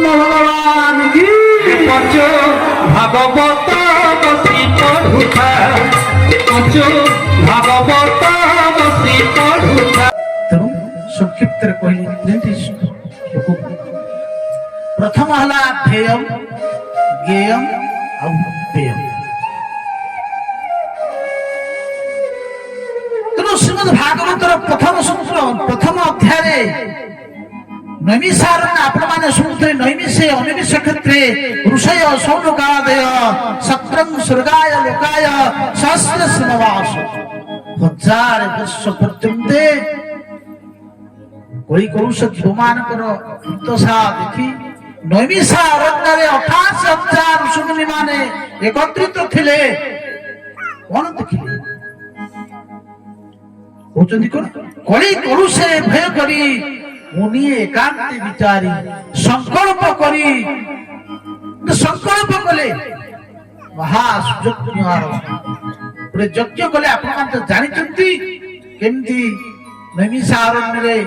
भगवान की पंचो भागवत बसी पढ़ुथा पंचो भागवत बसी पढ़ुथा तेणु संक्षिप्त कहली प्रथम हला ध्येयम ज्ञेयम अव्ययम। तेणु श्रीमद् भागवतर प्रथम सूत्र प्रथम अध्याय नैमिषारण्य आपण माने शुणुते नैमिषे अनिमिष क्षेत्रे ऋषय सौनकादय सत्रं स्वर्गाय लोकाय सहस्र समवास 1000 वर्ष पर्यंत कोई कौश जीवमानकर दशा देखि नैमिषारण्य 28,000 ऋषिमुनि माने एकत्रित थिले कोन देखिले होचंदी कोन कोई कौशे भय करी मुनि एकांत विचारी संकल्प करी संकल्प कले महासुयज्ञ आरंभ यज्ञ कले आपण जानी केमती नैमिषारण्य रे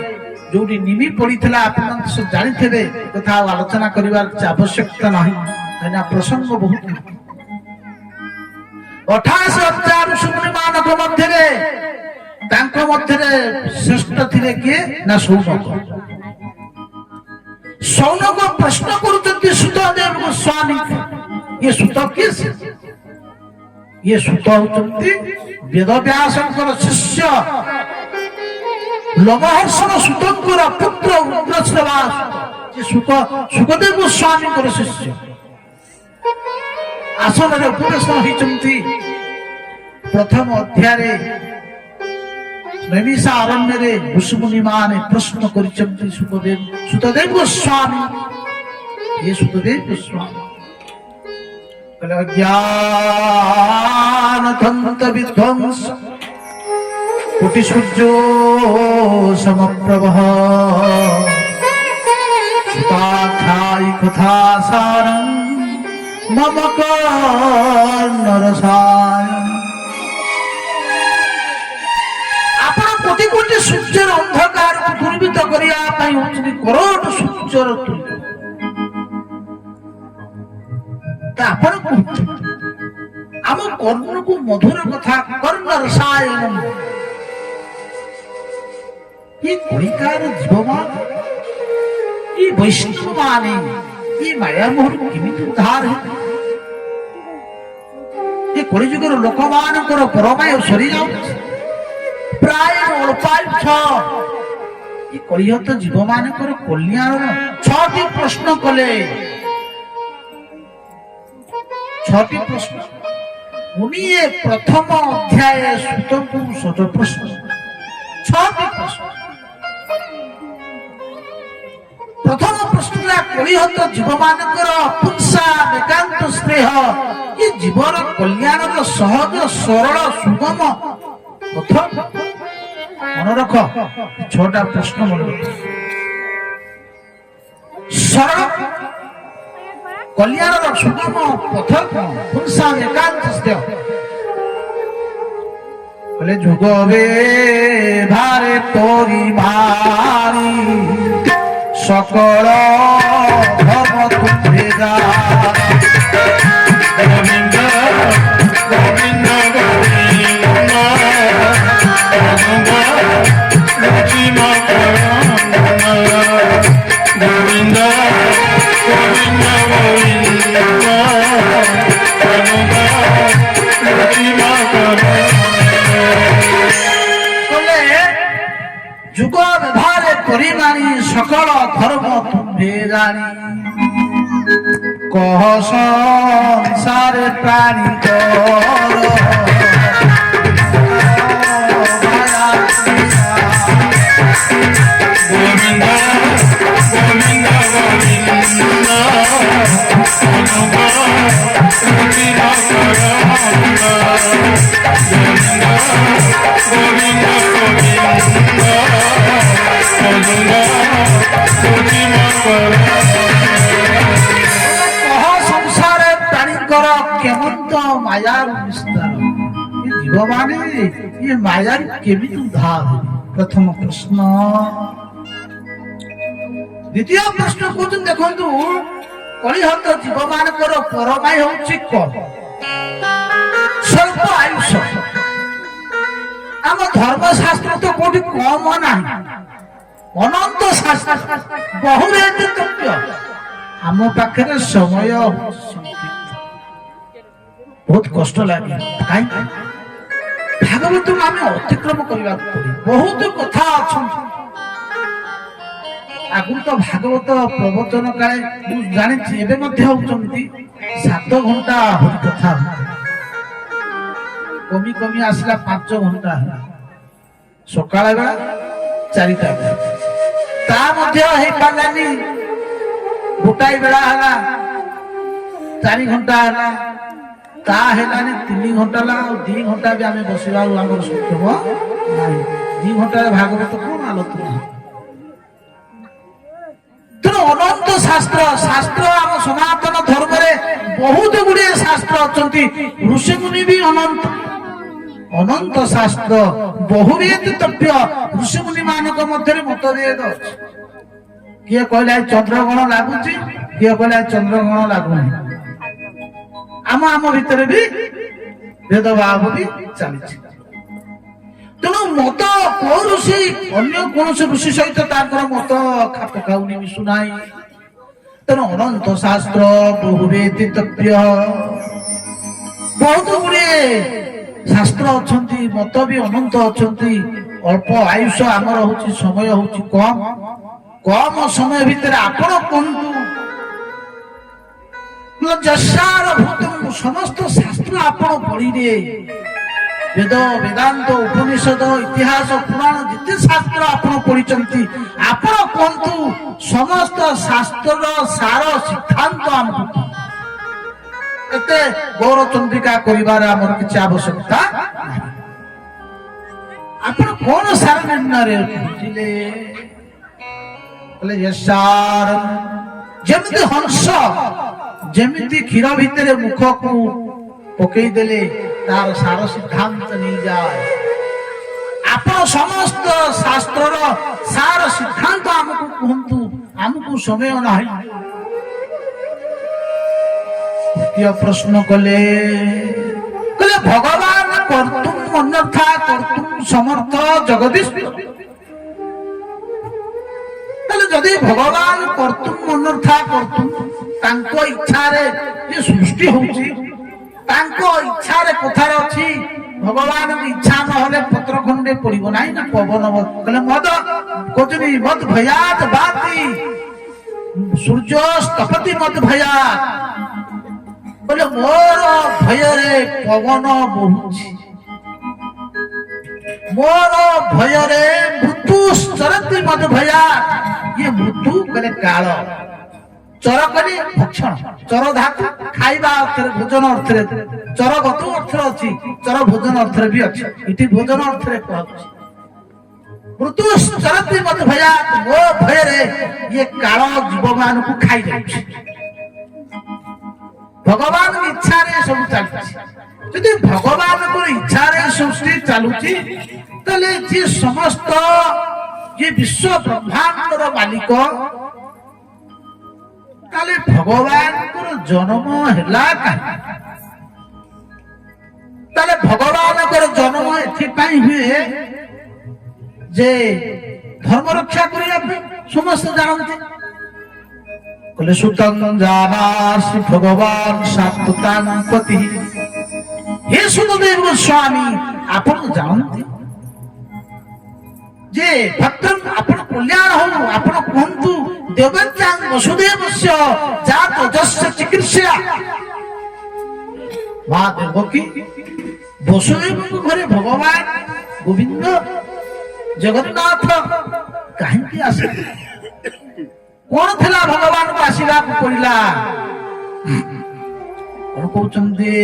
जोटी निमि पड़ीला आपण जानी थे कथा आलोचना करिवार आवश्यकता नहीं कहिना प्रसंग बहुत 28,000 ऋषिमुनि मानक मध्य तांको मध्य श्रेष्ठ थिले किए ना सौनक सौनक प्रश्न करुचंती सुतदेव गोस्वामी ये सुत किस ये सुत होचंती वेदव्यासंकर शिष्य लवहर्षण सुतंकर पुत्र उग्रश्रवास ये सुत सुखदेव गोस्वामी कर शिष्य आसन रे उपदेश होचंती प्रथम अध्याय नैमिषारण्य रे ऋषिमुनि माने प्रश्न करिचंती सुतदेव गोस्वामी ये सुतदेव गोस्वामी कल ज्ञान तंत विध्वंस कोटि सूर्यो समप्रभः सुताख्यायि कथा सारं मम कर्णरसायन। कोटि कोटि सूर्यर अंधकार को दूरभीत करने करोड़ सूर्यर तुल्य आम कर्ण को मधुर कथा कर्ण रसायन ये कलिकार जीवमान ये वैष्णव माने ये माया मोह केमिति उद्धार है ये कलिजुगर लोक मानकर परमाय सरी जाउछि प्राय ये कलिहत जीव मानकर कल्याण 6टी प्रश्न कले 6टी प्रश्न मुनि प्रथम अध्याय सुतंकु 7 प्रश्न 6टी प्रश्न प्रथम प्रश्न कलिहत जीव मानकर पुंसा एकांत स्नेह ये जीवर कल्याण सहज सरल सुगम प्रथम मन रख 6टा प्रश्न मन रख सरल कल्याण सुगम पथ पुंसा एकांत स्नेह बोले जुगवे भारे तोरी भारी सकल धर्म तुझे जा गोविंद गोविंद जुग व्यवहार परिमाणी सकल धर्म तुम्हे जानी कह संसार प्राणी गोविंद गोविंद संसार प्राणीकर केमंत मायार विस्तार जीव माने ये मायार केमिति उद्धार प्रथम प्रश्न द्वितीय प्रश्न कहते देखो কলিহত জীব মানকর পরমাই হচ্ছে কম স্বল্প আয়ুষ আম ধর্মশাস্ত্র তো কোটি কম না অনন্ত শাস্ত্র বহু বেদতব্য আম পাখে সময় বহুত কষ্ট লাগে কাই ভাগবত আমি অতিক্রম করা বহুত কথা অଛନ୍ତି আগুন তো ভাগবত প্রবচন কালে মু জানিছি এবে মধ্যে হউଛନ୍ତି 7 ঘন্টা হরি কথা কমি কমি আসলা 5 ঘন্টা সকাল বেলা 4টা বেলা তা মধ্যে হেই পালানি গোটাই বেলা হলা 4 ঘন্টা হলা তা হেলানি 3 ঘন্টা লা 2 ঘন্টা বি আমি বসিবা আমার সক্ষম নাই 2 ঘন্টার ভাগবত কোন আলোচনা অনন্ত শাস্ত্র শাস্ত্র আম সনাতন ধর্মরে বহুত গুড়িয়ে শাস্ত্র অଛନ୍ତି ঋষিমুনি বি অনন্ত অনন্ত শাস্ত্র বহুবেদতব্য ঋষিমুনি ମାନଙ୍କ ମଧ୍ୟରେ ମତଭେଦ ଅଛି କିଏ କହିଲା ଚନ୍ଦ୍ରଗଣ ଲାଗୁଛି କିଏ କହିଲା ଚନ୍ଦ୍ରଗଣ ଲାଗୁନି ଆମ ଭିତରେ ବି ଭେଦଭାବ ବି ଚାଲିଛି ତେଣୁ ମତ କୋଉ ଋଷି ଅନ୍ୟ କୌଣସି ଋଷି ସହିତ ତାଙ୍କର ମତ ଖାପ ଖାଉନି ମିଶୁନାହିଁ ତେଣୁ ଅନନ୍ତ ଶାସ୍ତ୍ର ବହୁବେଦିତବ୍ୟ ବହୁତ ଗୁଡିଏ ଶାସ୍ତ୍ର ଅଛନ୍ତି ମତ ବି ଅନନ୍ତ ଅଛନ୍ତି ଅଳ୍ପ ଆୟୁଷ ଆମର ହଉଛି ସମୟ ହଉଛି କମ କମ ସମୟ ଭିତରେ ଆପଣ କୁହନ୍ତୁ ଯଶାର ଭୂତ ସମସ୍ତ ଶାସ୍ତ୍ର ଆପଣ ପଢିଲେ বেদ বেদান্ত উপনিষদ ইতিহাস পুরাণ যেতে শাস্ত্র আপনার পড়িছন্তি আপন কোনতু সমস্ত শাস্ত্রর সার সিদ্ধান্ত আমকু এতে গৌরচন্দ্রিকা করিবার আমার কিছু আবশ্যকতা আপন কোন সার নির্ণয় বুঝিলে বলে যশার যেমতি হংস যেমতি ক্ষীর ভিতরে মুখকু পকাই দেলে তার সার সিদ্ধান্ত নিয়ে যায় আপন সমস্ত শাস্ত্রর সার সিদ্ধান্ত আমাকে কুহতু আমাকে সময় নাই তৃতীয় প্রশ্ন কলে ভগবান কর্তুম অন্যথা কর্তুম সমর্থ জগদীশ তাহলে যদি ভগবান কর্তুম অন্যথা কর্তুম তাঙ্ক ইচ্ছারে যে সৃষ্টি হଉଛି ତାଙ୍କ ଇଚ୍ଛାରେ କଥାରେ ଅଛି ଭଗବାନଙ୍କ ଇଚ୍ଛା ନହେଲେ ପତ୍ର ଖଣ୍ଡେ ପଡିବ ନାହିଁ ନା ପବନ କହିଲେ ମଦ କହୁଛନ୍ତି ମଦ ଭୟାତ ବାତି ସୂର୍ଯ୍ୟ ସ୍ତପତି ମଦ ଭୟାତ କହିଲେ ମୋର ଭୟରେ ପବନ ବହୁଛି ମୋର ଭୟରେ ମୃତ୍ୟୁ ଚରନ୍ତି ମଦ ଭୟାତ ଇଏ ମୃତ୍ୟୁ କହିଲେ କାଳ ଚର କରି ଭକ୍ଷଣ ଚର ଧାତୁ ଖାଇବା ଅର୍ଥରେ ଭୋଜନ ଅର୍ଥରେ ଚର ଗତ ଅର୍ଥରେ ଅଛି ଚର ଭୋଜନ ଅର୍ଥରେ ବି ଅଛି ଏଠି ଭୋଜନ ଅର୍ଥରେ କୁହାଯାଉଛି ମୃତ୍ୟୁ ଚରନ୍ତି ମତେ ଭୟା ମୋ ଭୟରେ ଇଏ କାଳ ଜୀବମାନଙ୍କୁ ଖାଇ ଯାଉଛି ଭଗବାନଙ୍କ ଇଚ୍ଛାରେ ସବୁ ଚାଲିଛି ଯଦି ଭଗବାନଙ୍କର ଇଚ୍ଛାରେ ସୃଷ୍ଟି ଚାଲୁଛି ତାହେଲେ ଯିଏ ସମସ୍ତ ଯିଏ ବିଶ୍ୱ ବ୍ରହ୍ମାଣ୍ଡର ମାଲିକ তাহলে ভগবানଙ୍କର জন্ম ହେଲା କାହିଁ তাহলে ভগবানଙ୍କର জন্ম এথিপাই ହୁଏ যে ধর্ম রক্ষা করিয়া সমস্ত জানନ୍ତି বলে সুতং জানাসি ভগবান সাত্তাঙ্কতি হে সুতদেব গোস্বামী আপন জানନ୍ତି যে ভক্তন আপন কল্যাণ হও আপন কুহন্তু দেবত্যাং বসুদেবস্য জাত যস্য চিকিৎসা মা দেবকী বসুদেবଙ୍କ ঘরে ভগবান গোবিন্দ জগନ୍ନାଥ କାହିଁକି ଆସିଲେ କଣ ଥିଲା ଭଗବାନଙ୍କୁ ଆସିବାକୁ ପଡିଲା କଣ କହୁଛନ୍ତି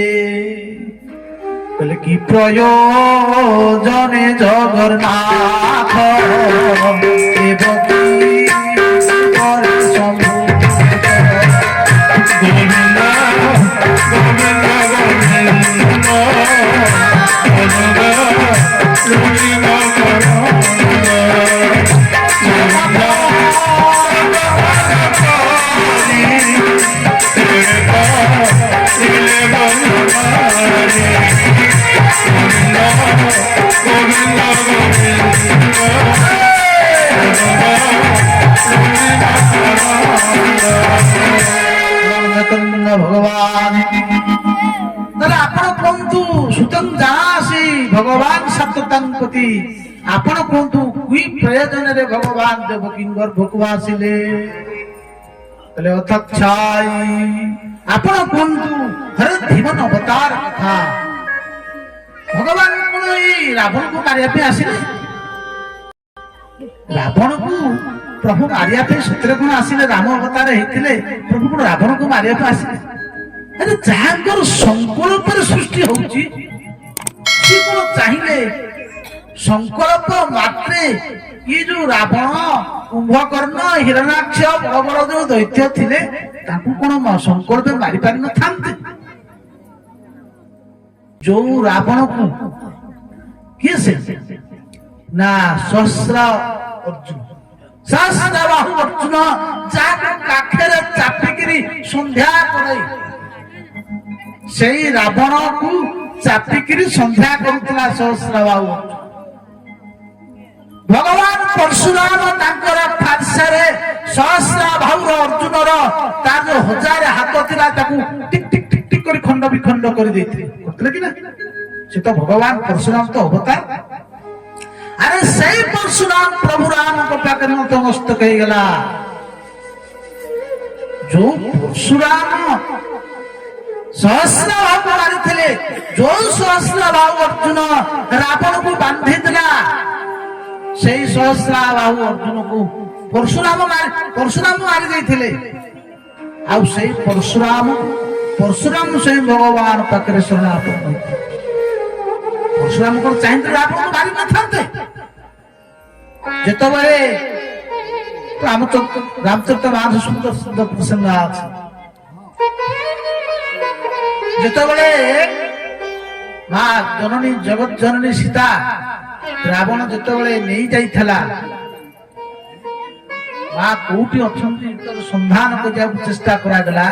କହିଲେ କି ପ୍ରୟୋଜନେ ଜଗନ୍ନାଥ ଦେବକୀ ପରେ ସବୁ গোবিন্দ গোবিন্দ গোবিন্দ গোবিন্দ ଭଗବାନ ତାହେଲେ ଆପଣ କୁହନ୍ତୁ ସୁତଂ ଜାନାସି ଭଗବାନ ସତତାଙ୍କତି ଆପଣ କୁହନ୍ତୁ କି ପ୍ରୟୋଜନରେ ଭଗବାନ ଦେବକୀ ଗର୍ଭକୁ ଆସିଲେ କହିଲେ ଅଥଚ୍ଛାଇ ଆପଣ କୁହନ୍ତୁ ହରେ ଧୀମନ ଅବତାର କଥା ଭଗବାନ କଣ ଏଇ ରାବଣକୁ ମାରିବା ପାଇଁ ଆସିଲେ ରାବଣକୁ ପ୍ରଭୁ ମାରିବା ପାଇଁ ସତରେ କଣ ଆସିଲେ ରାମ ଅବତାର ହେଇଥିଲେ ପ୍ରଭୁ କଣ ରାବଣକୁ ମାରିବା ପାଇଁ ଆସିଲେ ଆରେ ଯାହାଙ୍କର ସଂକଳ୍ପରେ ସୃଷ୍ଟି ହଉଛି ସେ କଣ ଚାହିଁଲେ ସଂକଳ୍ପ ମାତ୍ରେ ଇଏ ଯୋଉ ରାବଣ କୁମ୍ଭକର୍ଣ୍ଣ ହିରଣ୍ୟାକ୍ଷ ବଡ ବଡ ଯୋଉ ଦୈତ୍ୟ ଥିଲେ ତାଙ୍କୁ କଣ ସଂକଳ୍ପ ମାରି ପାରିନଥାନ୍ତେ ଯୋଉ ରାବଣକୁ କିଏ ସେ ନା ସହସ୍ର ଅର୍ଜୁନ ସହସ୍ର ବାହୁ ଅର୍ଜୁନ ଯାହାକୁ କାଖରେ ଚାପିକିରି ସନ୍ଧ୍ୟା କରାଇ ସେଇ ରାବଣକୁ ଚାପିକିରି ସନ୍ଧ୍ୟା କରୁଥିଲା ସହସ୍ର ବାହୁ ଅର୍ଜୁନ ଭଗବାନ ପରଶୁରାମ ତାଙ୍କର ଫାର୍ସାରେ ସହସ୍ର ବାହୁର ଅର୍ଜୁନର ତାର ଯୋଉ 1000 ହାତ ଥିଲା ତାକୁ ଟିକ୍ ଟିକ୍ ଟିକ୍ ଟିକ୍ କରି ଖଣ୍ଡ ବିଖଣ୍ଡ କରି ଦେଇଥିଲେ କରିଥିଲେ କି ନା ସେ ତ ଭଗବାନ ପରଶୁରାମ ତ ଅବତାର ଆରେ ସେଇ ପରଶୁରାମ ପ୍ରଭୁ ରାମଙ୍କ ପାଖରେ ନତମସ୍ତକ ହେଇଗଲା ଯୋଉ ପରଶୁରାମ ସହସ୍ର ବାହୁ ମାରିଥିଲେ ଯୋଉ ସହସ୍ର ବାହୁ ଅର୍ଜୁନ ରାବଣକୁ ବାନ୍ଧିଥିଲା ସେଇ ସହସ୍ର ବାହୁ ଅର୍ଜୁନକୁ ପରଶୁରାମ ମାରି ଦେଇଥିଲେ ଆଉ ସେଇ ପରଶୁରାମ ସେଇ ଭଗବାନ ପାଖରେ ଶରଣାପନ୍ନ ହୋଇଥିଲେ ପରଶୁରାମ କଣ ଚାହିଁଥିଲେ ରାବଣକୁ ମାରି ନଥାନ୍ତେ ଯେତେବେଳେ ରାମଚରିତ ମାନସ ସୁନ୍ଦର ସୁନ୍ଦର ପ୍ରସଙ୍ଗ ଅଛି ଯେତେବେଳେ ମା ଜନନୀ ଜଗତ ଜନନୀ ସୀତା ରାବଣ ଯେତେବେଳେ ନେଇ ଯାଇଥିଲା ମା କୋଉଠି ଅଛନ୍ତି ସନ୍ଧାନ କରିବାକୁ ଚେଷ୍ଟା କରାଗଲା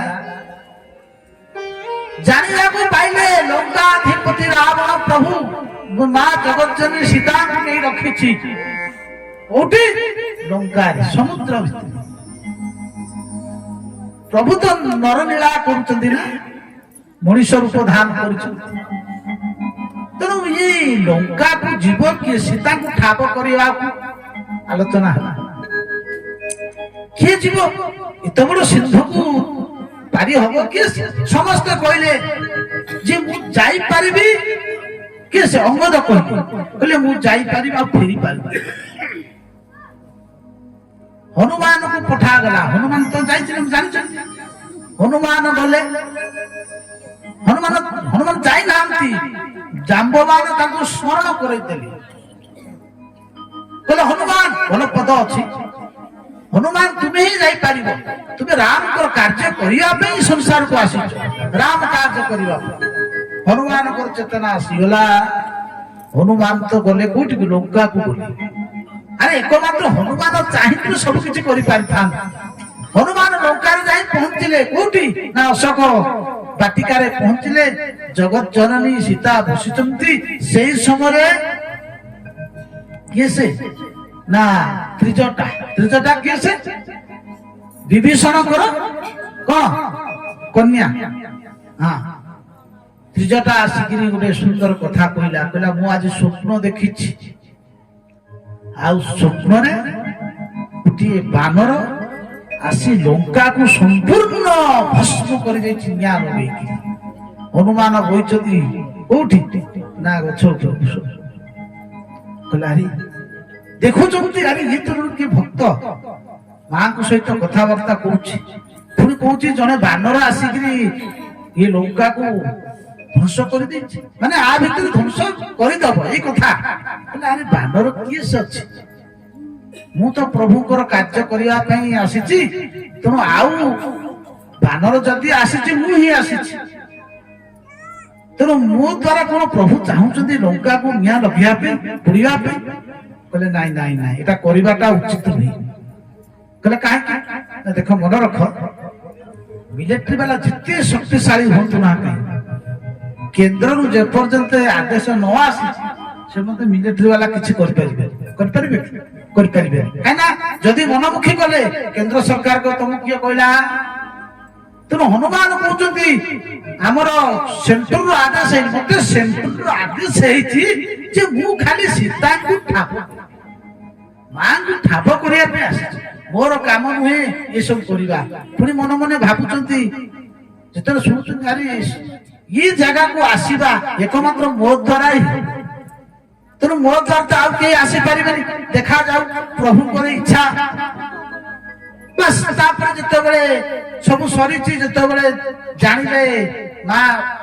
ଜାଣିବାକୁ ପାଇଲେ ଲଙ୍କାଧିପତି ରାବଣ ପ୍ରଭୁ ମା ଜଗତ ଜନନୀ ସୀତାଙ୍କୁ ନେଇ ରଖିଛି କୋଉଠି ଲଙ୍କାରେ ସମୁଦ୍ର ଭିତରେ ପ୍ରଭୁ ତ ନରନୀଳା କରୁଛନ୍ତି ନା ମଣିଷ ରୂପ ଧାରଣ କରୁଛନ୍ତି ତେଣୁ ଏଇ ଲଙ୍କାକୁ ଯିବ କିଏ ସୀତାଙ୍କୁ ଠାବ କରିବାକୁ ଆଲୋଚନା ହେଲା କିଏ ଯିବ ଏତେ ବଡ ସିନ୍ଧୁକୁ ପାରି ହବ କିଏ ସମସ୍ତେ କହିଲେ ଯେ ମୁଁ ଯାଇପାରିବି କିଏ ସେ ଅଙ୍ଗଦ କହିଲେ ମୁଁ ଯାଇପାରିବି ଆଉ ଫେରି ପାରିବି ହନୁମାନଙ୍କୁ ପଠାଗଲା ହନୁମାନ ତ ଯାଇଥିଲେ ଜାଣିଛନ୍ତି ହନୁମାନ ଗଲେ ହନୁମାନ ଯାଇନାହାନ୍ତି ଜାମ୍ବବାନ ତାଙ୍କୁ ସ୍ମରଣ କରେଇଦେଲେ କହିଲେ ହନୁମାନ ଭଲ ପଦ ଅଛି ହନୁମାନ ତୁମେ ହିଁ ଯାଇପାରିବ ତୁମେ ରାମଙ୍କର କାର୍ଯ୍ୟ କରିବା ପାଇଁ ସଂସାରକୁ ଆସିଛ ରାମ କାର୍ଯ୍ୟ କରିବା ପାଇଁ ହନୁମାନଙ୍କର ଚେତନା ଆସିଗଲା ହନୁମାନ ତ ଗଲେ କୋଉଠିକୁ ଲଙ୍କାକୁ ଗଲେ ଆରେ ଏକମାତ୍ର ହନୁମାନ ଚାହିଁଥିଲେ ସବୁ କିଛି କରିପାରିଥାନ୍ତେ ହନୁମାନ ଲଙ୍କାରେ ଯାଇ ପହଞ୍ଚିଲେ କୋଉଠି ନା ଅଶୋକ ବାଟିକାରେ ପହଞ୍ଚିଲେ ଜଗତ ଜନନୀ ସୀତା ବସିଛନ୍ତି ସେଇ ସମୟରେ କିଏ ସେ ନା ତ୍ରିଜଟା କିଏ ସେ ବିଭୀଷଣଙ୍କର କଣ କନ୍ୟା ହଁ ତ୍ରିଜଟା ଆସିକିରି ଗୋଟେ ସୁନ୍ଦର କଥା କହିଲା ମୁଁ ଆଜି ସ୍ୱପ୍ନ ଦେଖିଛି ଆଉ ସ୍ୱପ୍ନରେ ଗୋଟିଏ ବାନର ଆସି ଲଙ୍କାକୁ ସମ୍ପୂର୍ଣ୍ଣ ଭସ୍ମ କରିଯାଇଛି ନିଆଁ ଲଗେଇକି ହନୁମାନ ବଇଛନ୍ତି କୋଉଠି ନା ଗଛ କହିଲା ଆରେ ଦେଖୁଛନ୍ତି ଆରେ ଇଏ ତ କିଏ ଭକ୍ତ ମାଙ୍କ ସହିତ କଥାବାର୍ତ୍ତା କରୁଛି ପୁଣି କହୁଛି ଜଣେ ବାନର ଆସିକିରି ଇଏ ଲଙ୍କାକୁ ଧ୍ୱଂସ କରିଦେଇଛି ମାନେ ଆ ଭିତରେ ଧ୍ୱଂସ କରିଦବ ଏଇ କଥା ଆରେ ବାନର କିଏ ସେ ଅଛି ମୁଁ ତ ପ୍ରଭୁଙ୍କର କାର୍ଯ୍ୟ କରିବା ପାଇଁ ଆସିଛି ତେଣୁ ଆଉ ବାନର ଯଦି ଆସିଛି ମୁଁ ହିଁ ଆସିଛି ତେଣୁ ମୋ ଦ୍ୱାରା କଣ ପ୍ରଭୁ ଚାହୁଁଛନ୍ତି ଲଙ୍କାକୁ ନିଆଁ ଲଗେଇବା ପାଇଁ ପୋଡିବା ପାଇଁ କହିଲେ ନାଇଁ ନାଇଁ ନାଇଁ ଏଟା କରିବାଟା ଉଚିତ ନୁହେଁ କହିଲେ କାହିଁକି ଦେଖ ମନେ ରଖ ମିଲିଟାରୀ ବାଲା ଯେତେ ଶକ୍ତିଶାଳୀ ହୁଅନ୍ତୁ ନା କାହିଁକି କେନ୍ଦ୍ରରୁ ଯେପର୍ଯ୍ୟନ୍ତ ଆଦେଶ ନ ଆସିଛି ସେ ମତେ ମିଲିଟାରୀ ବାଲା କିଛି କରିପାରିବେ କାହିଁକି ନା ଯଦି ମନମୁଖୀ କଲେ କେନ୍ଦ୍ର ସରକାର ତମକୁ କିଏ କହିଲା ତ ତେଣୁ ହନୁମାନ କହୁଛନ୍ତି ଆମର ସେଣ୍ଟରର ଆଦେଶ ହେଇଛି, ମତେ ସେଣ୍ଟରର ଆଦେଶ ହେଇଛି ଯେ ମୁଁ ଖାଲି ସୀତାଙ୍କୁ ମାଙ୍କୁ ଠାବ କରିବା ପାଇଁ ଆସିଛି, ମୋର କାମ ନୁହେଁ ଏସବୁ କରିବା। ପୁଣି ମନେ ମନେ ଭାବୁଛନ୍ତି, ଯେତେବେଳେ ଶୁଣୁଛନ୍ତି ଆରେ ଏ ଜାଗାକୁ ଆସିବା ଏକମାତ୍ର ମୋ ଦ୍ୱାରା ହିଁ, ତେଣୁ ମୋ ଦ୍ୱାରା ତ ଆଉ କେହି ଆସିପାରିବେନି, ଦେଖାଯାଉ ପ୍ରଭୁଙ୍କର ଇଚ୍ଛା। ବାସ୍ ତାପରେ ଯେତେବେଳେ ସବୁ ସରିଛି, ଯେତେବେଳେ ଜାଣିଲେ ମା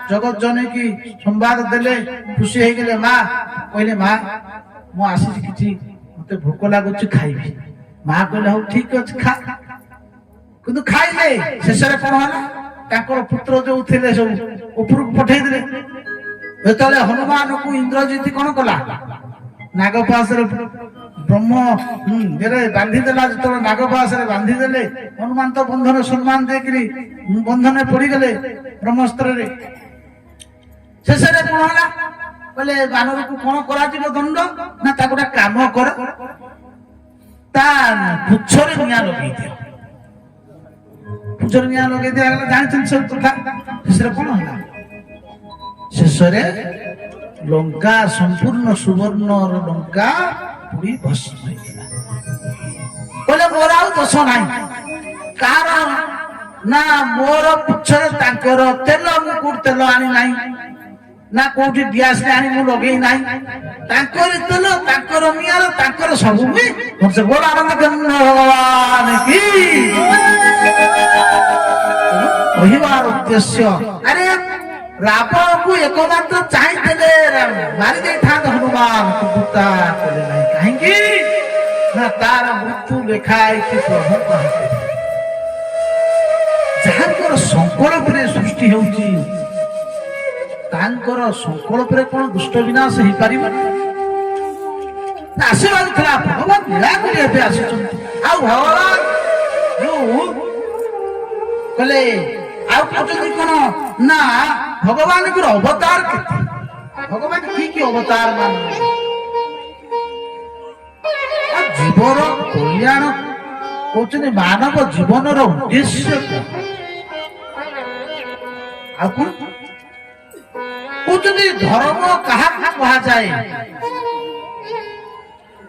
ଜଗତ ଜନକୀ ସମ୍ବାଦ ଦେଲେ, ଖୁସି ହେଇଗଲେ। ମା କହିଲେ, ମା ମୁଁ ଆସିଛି, କିଛି ମତେ ଭୋକ ଲାଗୁଛି, ଖାଇବି। ମା କହିଲେ ହଉ ଠିକ ଅଛି ଖା। କିନ୍ତୁ ଖାଇଲେ ଶେଷରେ କଣ ହେଲା, ତାଙ୍କର ପୁତ୍ର ଯୋଉ ଥିଲେ ସବୁ ଉପରକୁ ପଠେଇଦେଲେ। ଯେତେବେଳେ ହନୁମାନଙ୍କୁ ଇନ୍ଦ୍ରଜିତ କଣ କଲା, ନାଗପାଶରେ ବ୍ରହ୍ମ ବାନ୍ଧିଦେଲା। ଯେତେବେଳେ ନାଗପାଶରେ ବାନ୍ଧିଦେଲେ, ହନୁମାନ ତ ବନ୍ଧନ ସମ୍ମାନ ଦେଇକିରି ବନ୍ଧନରେ ପଡିଗଲେ ବ୍ରହ୍ମସ୍ତ୍ରରେ। ଶେଷରେ କଣ ହେଲା, କହିଲେ ବାନରକୁ କଣ କରାଯିବ ଦଣ୍ଡ ନା, ତାକୁ ଗୋଟେ କାମ କର, ତା ପୁଚ୍ଛରେ ନିଆଁ ଲଗେଇ ଦିଅ। ପୁଚ୍ଛରେ ନିଆଁ ଲଗେଇ ଦିଆଗଲା, ଜାଣିଛନ୍ତି ସବୁ କଥା। ଶେଷରେ କଣ ହେଲା, ଶେଷରେ ଲଙ୍କା ସମ୍ପୂର୍ଣ୍ଣ ସୁବର୍ଣ୍ଣର ଲଙ୍କା ପୁରୀ ଭସ୍ମ ହେଇଗଲା। କହିଲେ ମୋର ଆଉ ଦୋଷ ନାହିଁ, କାରଣ ନା ମୋର ପୁଚ୍ଛରେ ତାଙ୍କର ତେଲ, ମୁଁ କୋଉଠି ତେଲ ଆଣି ନାହିଁ, ନା କୋଉଠି ଗ୍ୟାସ ଆଣି ମୁଁ ଲଗେଇ ନାହିଁ, ତାଙ୍କର ତେଲ, ତାଙ୍କର ନିଆର, ତାଙ୍କର ସବୁ ଗୋଡ଼ ଆନନ୍ଦ ଭଗବାନ କି କହିବାର ଉଦ୍ଦେଶ୍ୟ। ଆରେ ରାବଣକୁ ଏକମାତ୍ର ଚାହିଁଥିଲେ ମାରି ଦେଇଥାନ୍ତେ ହନୁମାନ, କିନ୍ତୁ ତା କଲେ ନାହିଁ। କାହିଁକି ନା ତାର ମୃତ୍ୟୁ ଲେଖା ହେଇଛି ପ୍ରଭୁଙ୍କ ହାତରେ। ଯାହାଙ୍କର ସଂକଳ୍ପରେ ସୃଷ୍ଟି ହେଉଛି, ତାଙ୍କର ସଂକଳ୍ପରେ କଣ ଦୁଷ୍ଟ ବିନାଶ ହେଇପାରିବ? ଆସିବାର ଥିଲା, ଭଗବାନ ଲୀଳା କରି ଏବେ ଆସିଛନ୍ତି। ଆଉ ଭଗବାନ ଯୋଉ କହିଲେ ଆଉ କହୁଛନ୍ତି କଣ ନା, ଭଗବାନଙ୍କର ଅବତାର କେତେ, ଭଗବାନ କି କି ଅବତାର ମାନ, ଜୀବର କଲ୍ୟାଣ କହୁଛନ୍ତି, ମାନବ ଜୀବନର ଉଦ୍ଦେଶ୍ୟ ଆଉ କଣ କହୁଛନ୍ତି, ଧର୍ମ କାହାକୁ କୁହାଯାଏ?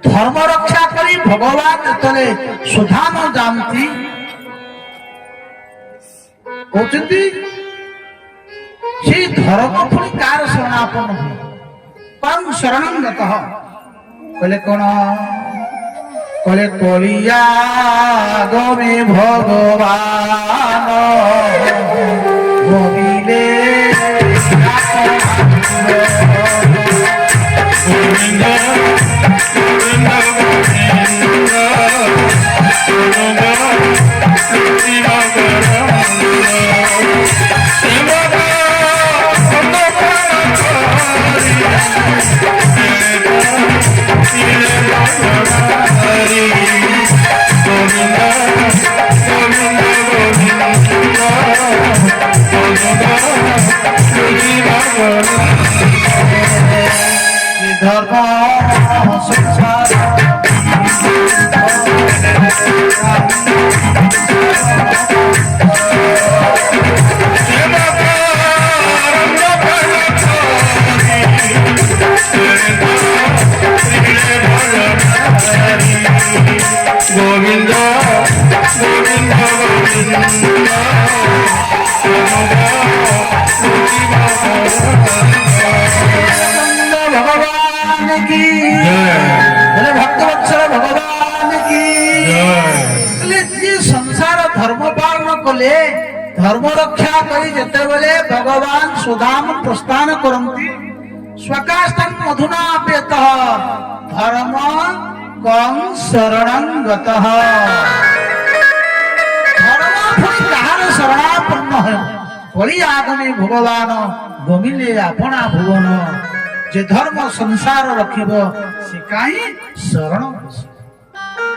ଧର୍ମ ରକ୍ଷା କରି ଭଗବାନ ଯେତେବେଳେ ସୁଧାମ ଯାଆନ୍ତି, କହୁଛନ୍ତି ସେଇ ଧର୍ମ ପୁଣି କାହାର ଶରଣାପନ୍ନ ହୁଏ? କଂ ଶରଣ ଗତଃ। କହିଲେ କଣ, କହିଲେ କଳିଆ ଗମେ ଭଗବାନ ଗୋବିନ୍ଦେ ধর্ম সংসার গোবিন্দ গোবিন্দ গোবিন্দ ভগবান কি ভক্তবৎসল ভগবান কি। যে সংসার ধর্ম পালন কলে, ধর্ম রক্ষা করে যেতবেলে ভগবান সুধাম প্রস্থান করନ୍ତି, স্বকাষ্টং মধুনা পেত ধর্ম কং শরণং গতঃ। ধর্ম পুଣି କାହାର ଶରଣାପନ୍ନ ହେଉ, କଳି ଆଗମେ ଭଗବାନ ଗମିଲେ ଆପଣା ଭୁବନ। যে ধর্ম সংসার রখিব সে কাହିଁ শরণ।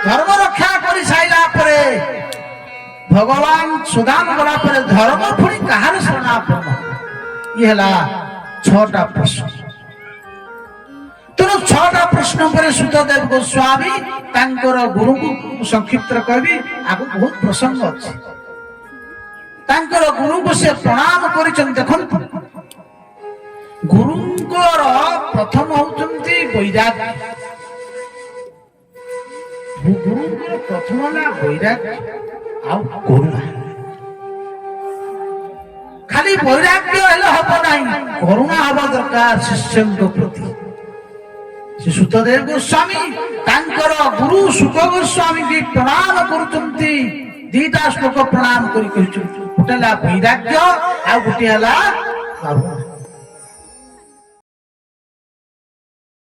ধর্ম রক্ষা করে সাইলা পরে ভগবান সুদাম গলা পরে ধর্ম পুଣି কাହାର শরଣାপন্ন। ଇଏ ହେଲା 6ଟା ପ୍ରଶ୍ନ। ତେଣୁ 6ଟା ପ୍ରଶ୍ନ ପରେ ସୁତଦେବ ଗୋସ୍ୱାମୀ ତାଙ୍କର ଗୁରୁଙ୍କୁ ସଂକ୍ଷିପ୍ତ କହିବି, ଆଗକୁ ବହୁତ ପ୍ରସଙ୍ଗ ଅଛି। ତାଙ୍କର ଗୁରୁଙ୍କୁ ସେ ପ୍ରଣାମ କରିଛନ୍ତି। ଦେଖନ୍ତୁ ଗୁରୁଙ୍କର ପ୍ରଥମ ହଉଛନ୍ତି ବୈରାଗ୍ୟ। ଗୁରୁଙ୍କର ପ୍ରଥମ ହେଲା ବୈରାଗ୍ୟ ଆଉ କରୁଣା। ଖାଲି ବୈରାଗ୍ୟ ହେଲେ ହବ ନାହିଁ, କରୁଣା ହବା ଦରକାର ଶିଷ୍ୟଙ୍କ ପ୍ରତି। ସେ ସୁତଦେବ ଗୋସ୍ୱାମୀ ତାଙ୍କର ଗୁରୁ ସୁକ ଗୋସ୍ୱାମୀ ପ୍ରଣାମ କରୁଛନ୍ତି। ଦିଟା ଶ୍ଲୋକ ପ୍ରଣାମ କରି କହିଛନ୍ତି, ଗୋଟେ ହେଲା ବୈରାଗ୍ୟ ଆଉ ଗୋଟିଏ ହେଲା କରୁଣା।